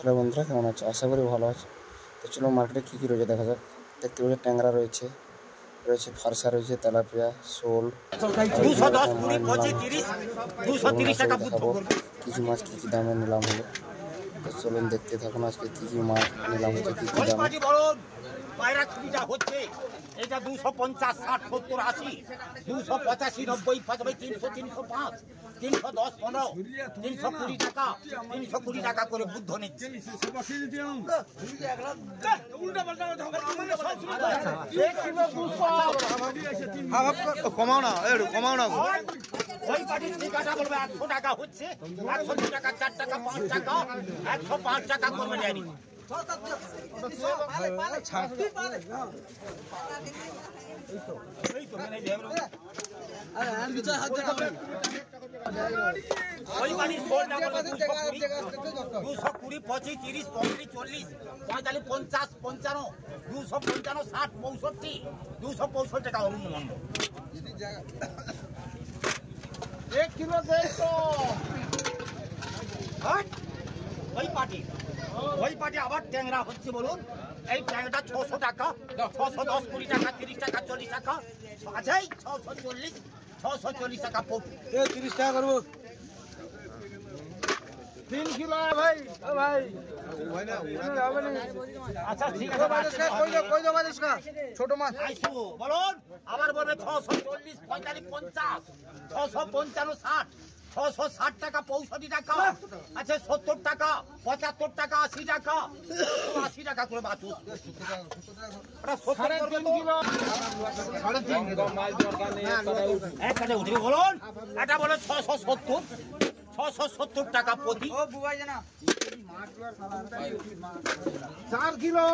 নমস্কার বন্ধুরা, কেমন আছো? আশা করি ভালো আছে। তো চলো মার্কেটে কী কী রয়েছে দেখা যাক। দেখতে পাচ্ছি ট্যাংরা রয়েছে, ফারসা রয়েছে, তেলাপিয়া, শোল, দেখাবো কী কী মাছ কী কী দামে নিলাম হলো। তো চলুন দেখতে থাকুন আজকে কী কী মাছ নিলাম হচ্ছে, কী কী দামে। পায়রা কুড়িটা হচ্ছে, এটা 250, 60, 70, 80, 285, 90, 95, 300, 305, 310, 15, 320 টাকা, 320 টাকা করে বুদ্ধ নিচ্ছে। কমাও না, কমাও না। ওই বাড়ির ঠিকাটা বলবে 100 টাকা হচ্ছে, 102 টাকা, 4 টাকা, 5 টাকা, 105 টাকা করবে জানি। ওই বাড়ির 220, 25, 30, 35, 40, 45, 50, 55, 255, 60, 65, 265 টাকা অরুণ মন্ডল। 1 কিলো 150। ওই পাটি আবার ট্যাংরা হচ্ছে বলুন। এই ট্যাংরাটা 600 টাকা, 610, 20 টাকা, 30 টাকা, 40 টাকা আছে, 640 টাকা পড়বে। 30 টাকা করবো 3 কিলো ভাই। আচ্ছা ঠিক আছে, ছোট মাছ বলুন। আবার বলবে 640, 45, 50, 655, 60, 660 টাকা, 65 টাকা আছে, 70 টাকা, 75 টাকা, 80 টাকা, 80 টাকা করে বাঁচু। বলুন এটা বলে 670, 670 টাকা প্রতি। 4 কিলো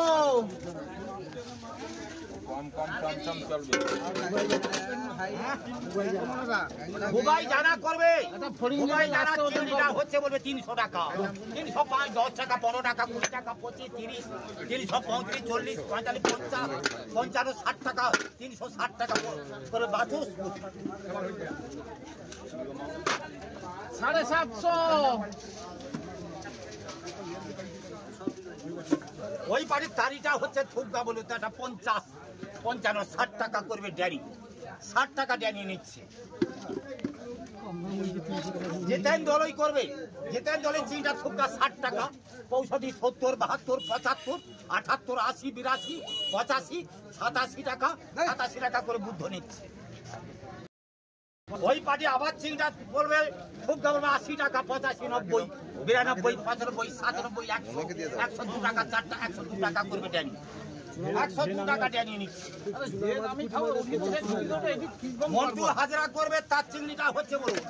বুবাই জানা করবে। বুবাই জানা চিংড়িটা হচ্ছে বলবে 300 টাকা, 305, 10 টাকা, 15 টাকা, 20 টাকা, 25, 30, 335, 40, 45, 50, 55, 60 টাকা, 360 টাকা করে বাছুস। 750। ওই বাড়ির তারিটা হচ্ছে থুকদা বলে তো এটা 50, 55, 60 টাকা করবে ড্যারি, 60 টাকা ড্যারি নিচ্ছে। যেতেন দলই করবে, যেতেন দলের চিংড়া থুকদা 60 টাকা, 65, 70, 72, 75, 78, 80, 82, 85, 87 টাকা, 87 টাকা করে বুদ্ধ নিচ্ছে। ওই পার্টি আবার চিংড়া বলবে থুকদা বলবে 80 টাকা, 85, 90, 92, 95, 97, 100, 102 টাকা, 4টা 102 টাকা করবে ড্যানি, 102 টাকা ড্যানি নিচ্ছে। মন্টু হাজরা করবে, তার চিংড়িটা হচ্ছে বলুন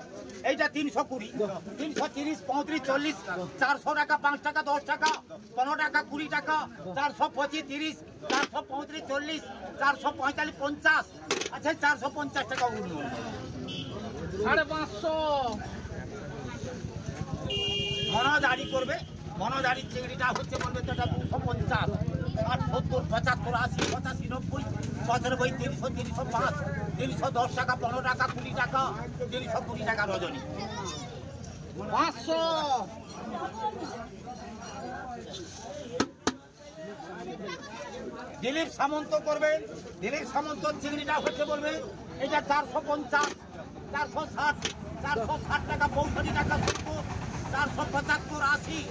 এইটা 320, 330, 35, 40, 400 টাকা, 5 টাকা, 10 টাকা, 15 টাকা, 20 টাকা, 425, 30, 435, 40, 445, 50 আচ্ছা, 450 টাকা উঠল। 550 মনাদারি করবে। মনাদারির চিংড়িটা হচ্ছে বলবে তো 250, 60, 70, 75, 80, 85, 90, 95, 300, 305, 310 টাকা, 15 টাকা, 20 টাকা, 320 টাকা রজনী। 500 দিলীপ সামন্ত করবে। দিলীপ সামন্ত চিংড়িটা হচ্ছে বলবে এটা 450, 460, 460 টাকা, 65 টাকা, 70, 475, 80।